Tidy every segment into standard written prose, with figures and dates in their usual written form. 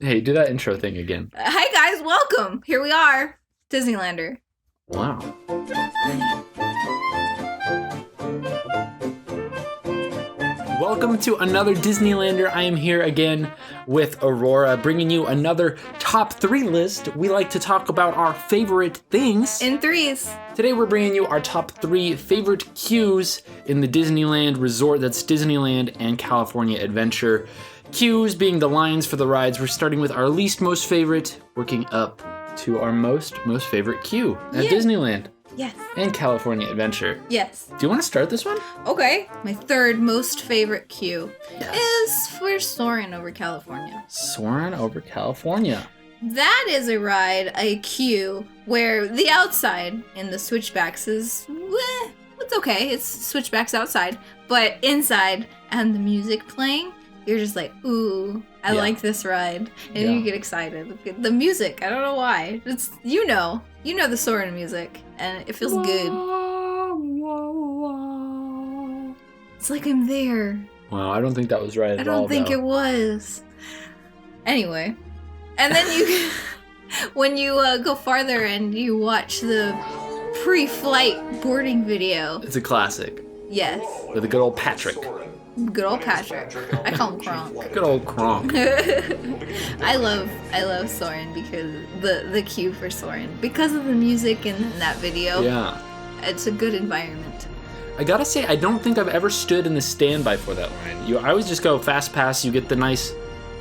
Hey, do that intro thing again. Hi guys, welcome. Here we are, Disneylander. Wow. Welcome to another Disneylander. I am here again with Aurora, bringing you another top 3 list. We like to talk about our favorite things. In threes. Today we're bringing you our top 3 favorite queues in the Disneyland resort. That's Disneyland and California Adventure. Queues being the lines for the rides. We're starting with our least most favorite, working up to our most favorite queue at Disneyland. Yes. And California Adventure. Yes. Do you want to start this one? Okay. My third most favorite queue Yes. is for Soarin over California. Soarin over California. That is a ride, a queue, where the outside in the switchbacks is, it's okay. It's switchbacks outside. But inside and the music playing, you're just like, ooh, I like this ride. And you get excited. The music, I don't know why. It's, you know the Soarin' music, and it feels good. It's like I'm there. Wow, I don't think that was right at all. I don't think it was. Anyway. And then you, when you go farther and you watch the pre-flight boarding video. It's a classic. Yes. With a good old Patrick. Good old Patrick. I call him Kronk. Good old Kronk. I love Soarin' because the cue for Soarin'. Because of the music in that video. Yeah. It's a good environment. I gotta say, I don't think I've ever stood in the standby for that line. I always just go fast pass, you get the nice...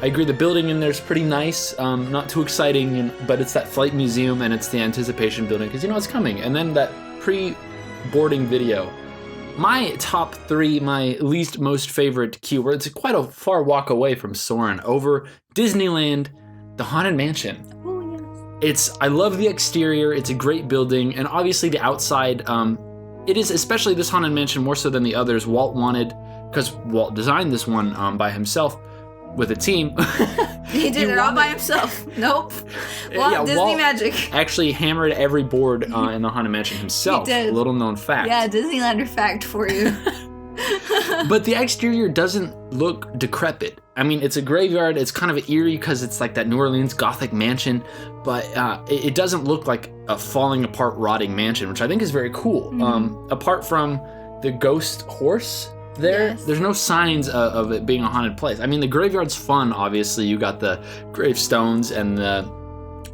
I agree, the building in there is pretty nice, not too exciting, but it's that flight museum and it's the anticipation building, because you know it's coming. And then that pre-boarding video. My top 3, my least most favorite queue, where it's quite a far walk away from Soarin', over Disneyland, the Haunted Mansion. Oh, yes. I love the exterior, it's a great building, and obviously the outside, it is, especially this Haunted Mansion, more so than the others, Walt wanted, because Walt designed this one by himself, with a team. He did it all by himself. Nope. Well, Disney Walt magic. Actually hammered every board in the Haunted Mansion himself. He did. Little known fact. Yeah, Disneylander fact for you. But the exterior doesn't look decrepit. I mean, it's a graveyard. It's kind of eerie because it's like that New Orleans Gothic mansion, but it doesn't look like a falling apart, rotting mansion, which I think is very cool. Mm-hmm. Apart from the ghost horse there's no signs of it being a haunted place. I mean, the graveyard's fun, obviously. You got the gravestones and the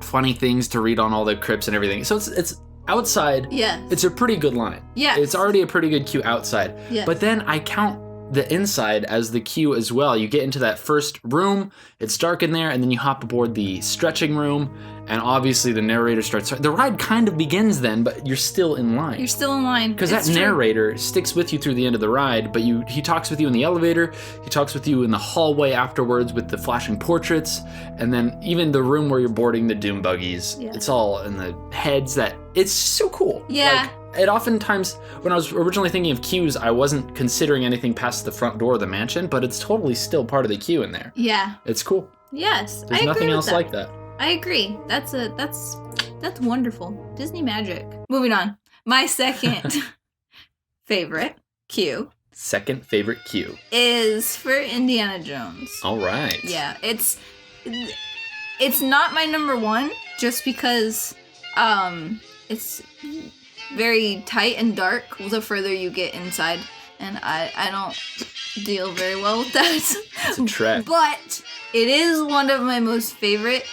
funny things to read on all the crypts and everything. So it's outside. Yes. It's a pretty good line. Yes. It's already a pretty good queue outside. Yes. But then I count the inside as the queue as well. You get into that first room, it's dark in there, and then you hop aboard the stretching room, and obviously the narrator starts. The ride kind of begins then, but you're still in line. You're still in line. Because that narrator sticks with you through the end of the ride, but he talks with you in the elevator, he talks with you in the hallway afterwards with the flashing portraits, and then even the room where you're boarding the doom buggies. Yeah. It's all in the heads that, it's so cool. Yeah. It oftentimes, when I was originally thinking of queues, I wasn't considering anything past the front door of the mansion, but it's totally still part of the queue in there. Yeah. It's cool. Yes. There's nothing else like that. I agree. That's wonderful. Disney magic. Moving on. My second favorite queue. Second favorite queue. Is for Indiana Jones. All right. Yeah. It's not my number 1 just because it's very tight and dark the further you get inside, and I don't deal very well with that. It's a trek. But it is one of my most favorite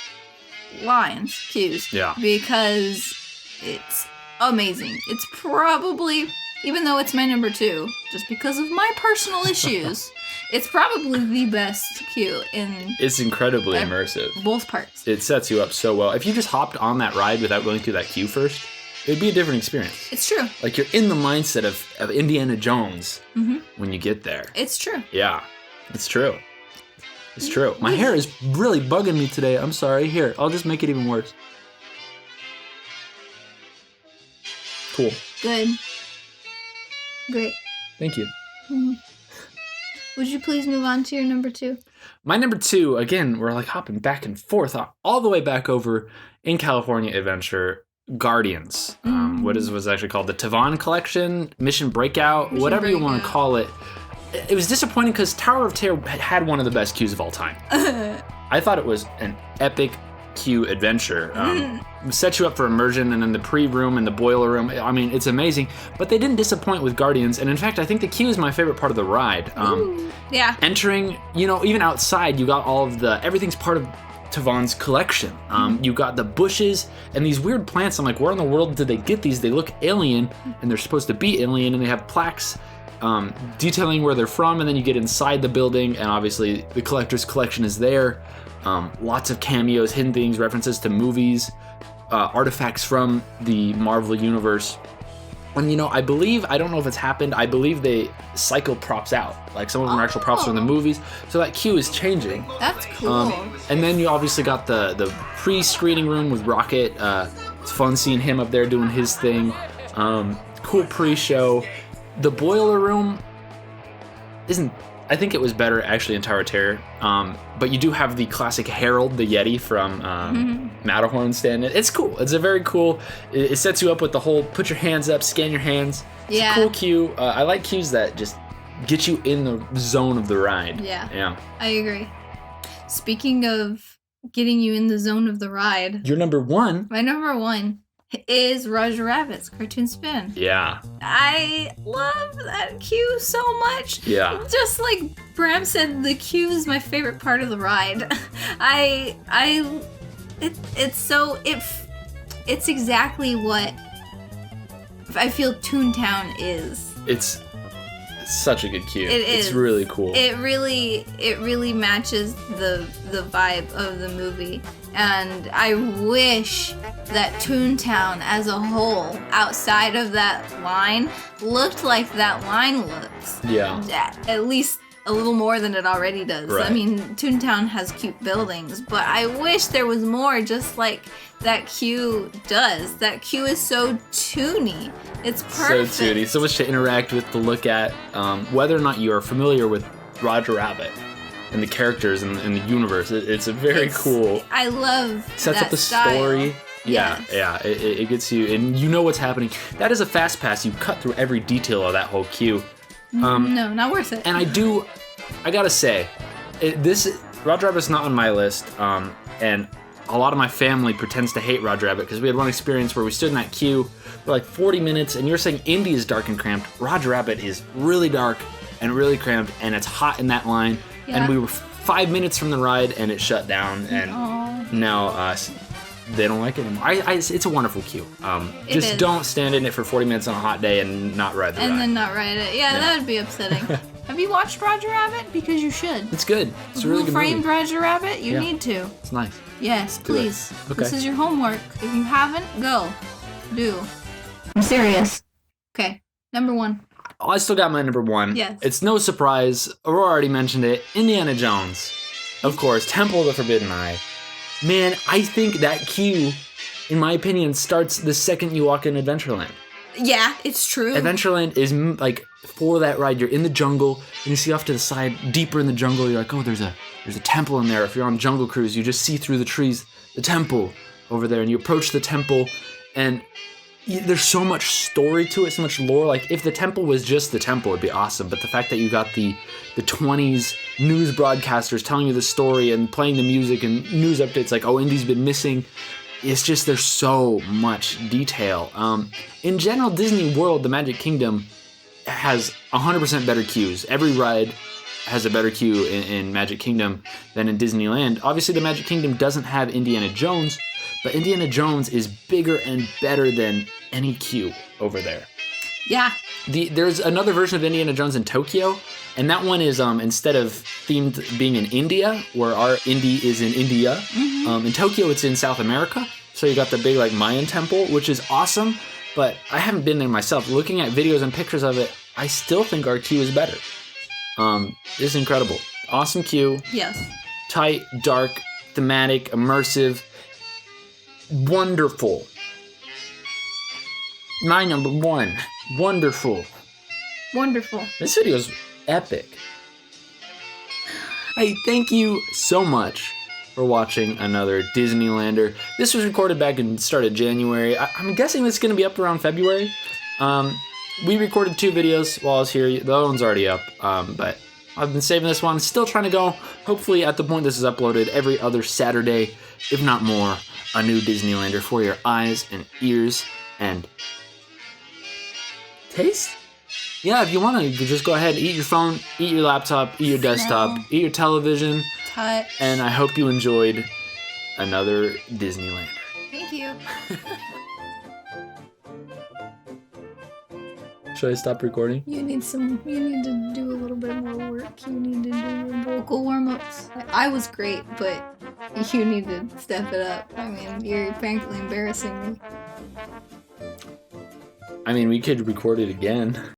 queues. Yeah. Because it's amazing. It's probably, even though it's my number 2, just because of my personal issues, it's probably the best queue in... It's incredibly immersive. Both parts. It sets you up so well. If you just hopped on that ride without going through that queue first, it'd be a different experience. It's true. Like, you're in the mindset of Indiana Jones when you get there. It's true. Yeah, it's true. It's true. My hair is really bugging me today. I'm sorry. Here, I'll just make it even worse. Cool. Good. Great. Thank you. Mm-hmm. Would you please move on to your number 2? My number 2, again, we're like hopping back and forth all the way back over in California Adventure. Guardians, what was actually called the Tavon Collection, Mission Breakout, whatever you want to call it. It was disappointing because Tower of Terror had one of the best queues of all time. I thought it was an epic queue adventure. Set you up for immersion, and then the pre-room and the boiler room. I mean, it's amazing. But they didn't disappoint with Guardians, and in fact, I think the queue is my favorite part of the ride. Yeah. Entering, even outside, you got all of everything's part of Tavon's collection. You got the bushes and these weird plants. I'm like, where in the world did they get these? They look alien, and they're supposed to be alien, and they have plaques detailing where they're from, and then you get inside the building, and obviously the collector's collection is there. Lots of cameos, hidden things, references to movies, artifacts from the Marvel Universe. And I don't know if it's happened, I believe they cycle props out. Like some of them are actual props from the movies. So that queue is changing. That's cool. And then you obviously got the pre-screening room with Rocket. It's fun seeing him up there doing his thing. Cool pre-show. The boiler room I think it was better actually in Tower of Terror, but you do have the classic Harold the Yeti from Matterhorn stand. It's cool. It's a very cool. It sets you up with the whole put your hands up, scan your hands. It's a cool queue. I like queues that just get you in the zone of the ride. Yeah. I agree. Speaking of getting you in the zone of the ride, your number one. My number one is Roger Rabbit's Cartoon Spin. Yeah. I love that queue so much. Yeah. Just like Bram said, the queue is my favorite part of the ride. It's exactly what I feel Toontown is. It's such a good queue. It is. It's really cool. It really matches the vibe of the movie. And I wish that Toontown as a whole, outside of that line, looked like that line looks. Yeah. At least a little more than it already does. Right. I mean, Toontown has cute buildings, but I wish there was more just like that queue does. That queue is so toony. It's perfect. So toony. So much to interact with, to look at. Whether or not you are familiar with Roger Rabbit and the characters in the universe, it's a very cool. I love sets that up the style. story. Yes. Yeah. It gets you, and you know what's happening. That is a fast pass. You cut through every detail of that whole queue. No, not worth it. And I gotta say, Roger Rabbit's not on my list, and a lot of my family pretends to hate Roger Rabbit because we had one experience where we stood in that queue for like 40 minutes, and you're saying Indy is dark and cramped. Roger Rabbit is really dark and really cramped, and it's hot in that line. Yeah. And we were 5 minutes from the ride, and it shut down, and now they don't like it anymore. It's a wonderful queue. Just don't stand in it for 40 minutes on a hot day and not ride the ride. And then not ride it. Yeah, that would be upsetting. Have you watched Roger Rabbit? Because you should. It's good. It's a really good movie. Who Framed Roger Rabbit? You need to. It's nice. Yes, please. Okay. This is your homework. If you haven't, go. Do. I'm serious. Okay, number one. I still got my number one. Yes. It's no surprise. Aurora already mentioned it. Indiana Jones. Of course, Temple of the Forbidden Eye. Man, I think that queue, in my opinion, starts the second you walk in Adventureland. Yeah, it's true. Adventureland is like, for that ride, you're in the jungle, and you see off to the side, deeper in the jungle, you're like, oh, there's a temple in there. If you're on Jungle Cruise, you just see through the trees the temple over there, and you approach the temple, and there's so much story to it, so much lore. Like, if the temple was just the temple, it'd be awesome, but the fact that you got the 20s news broadcasters telling you the story and playing the music and news updates like, oh, Indy's been missing, it's just, there's so much detail. In general, Disney World, the Magic Kingdom, has 100% better queues. Every ride has a better queue in Magic Kingdom than in Disneyland. Obviously, the Magic Kingdom doesn't have Indiana Jones, but Indiana Jones is bigger and better than any queue over there. Yeah. There's another version of Indiana Jones in Tokyo, and that one is instead of themed being in India, where our Indy is in India, in Tokyo it's in South America. So you got the big like Mayan temple, which is awesome, but I haven't been there myself. Looking at videos and pictures of it, I still think our queue is better. It's incredible. Awesome queue. Yes. Tight, dark, thematic, immersive. Wonderful. My number one. Wonderful. Wonderful. This video is epic. Hey, thank you so much for watching another Disneylander. This was recorded back in the start of January. I'm guessing this is going to be up around February. We recorded 2 videos while I was here. The other one's already up, but I've been saving this one. Still trying to go, hopefully at the point this is uploaded, every other Saturday, if not more, a new Disneylander for your eyes and ears and taste? Yeah, if you want to, you can just go ahead, eat your phone, eat your laptop, eat your desktop, eat your television. Touch. And I hope you enjoyed another Disneylander. Thank you. Should I stop recording? You need to do a little bit more work. You need to do your vocal warm-ups. I was great, but you need to step it up. I mean, you're frankly embarrassing me. I mean, we could record it again.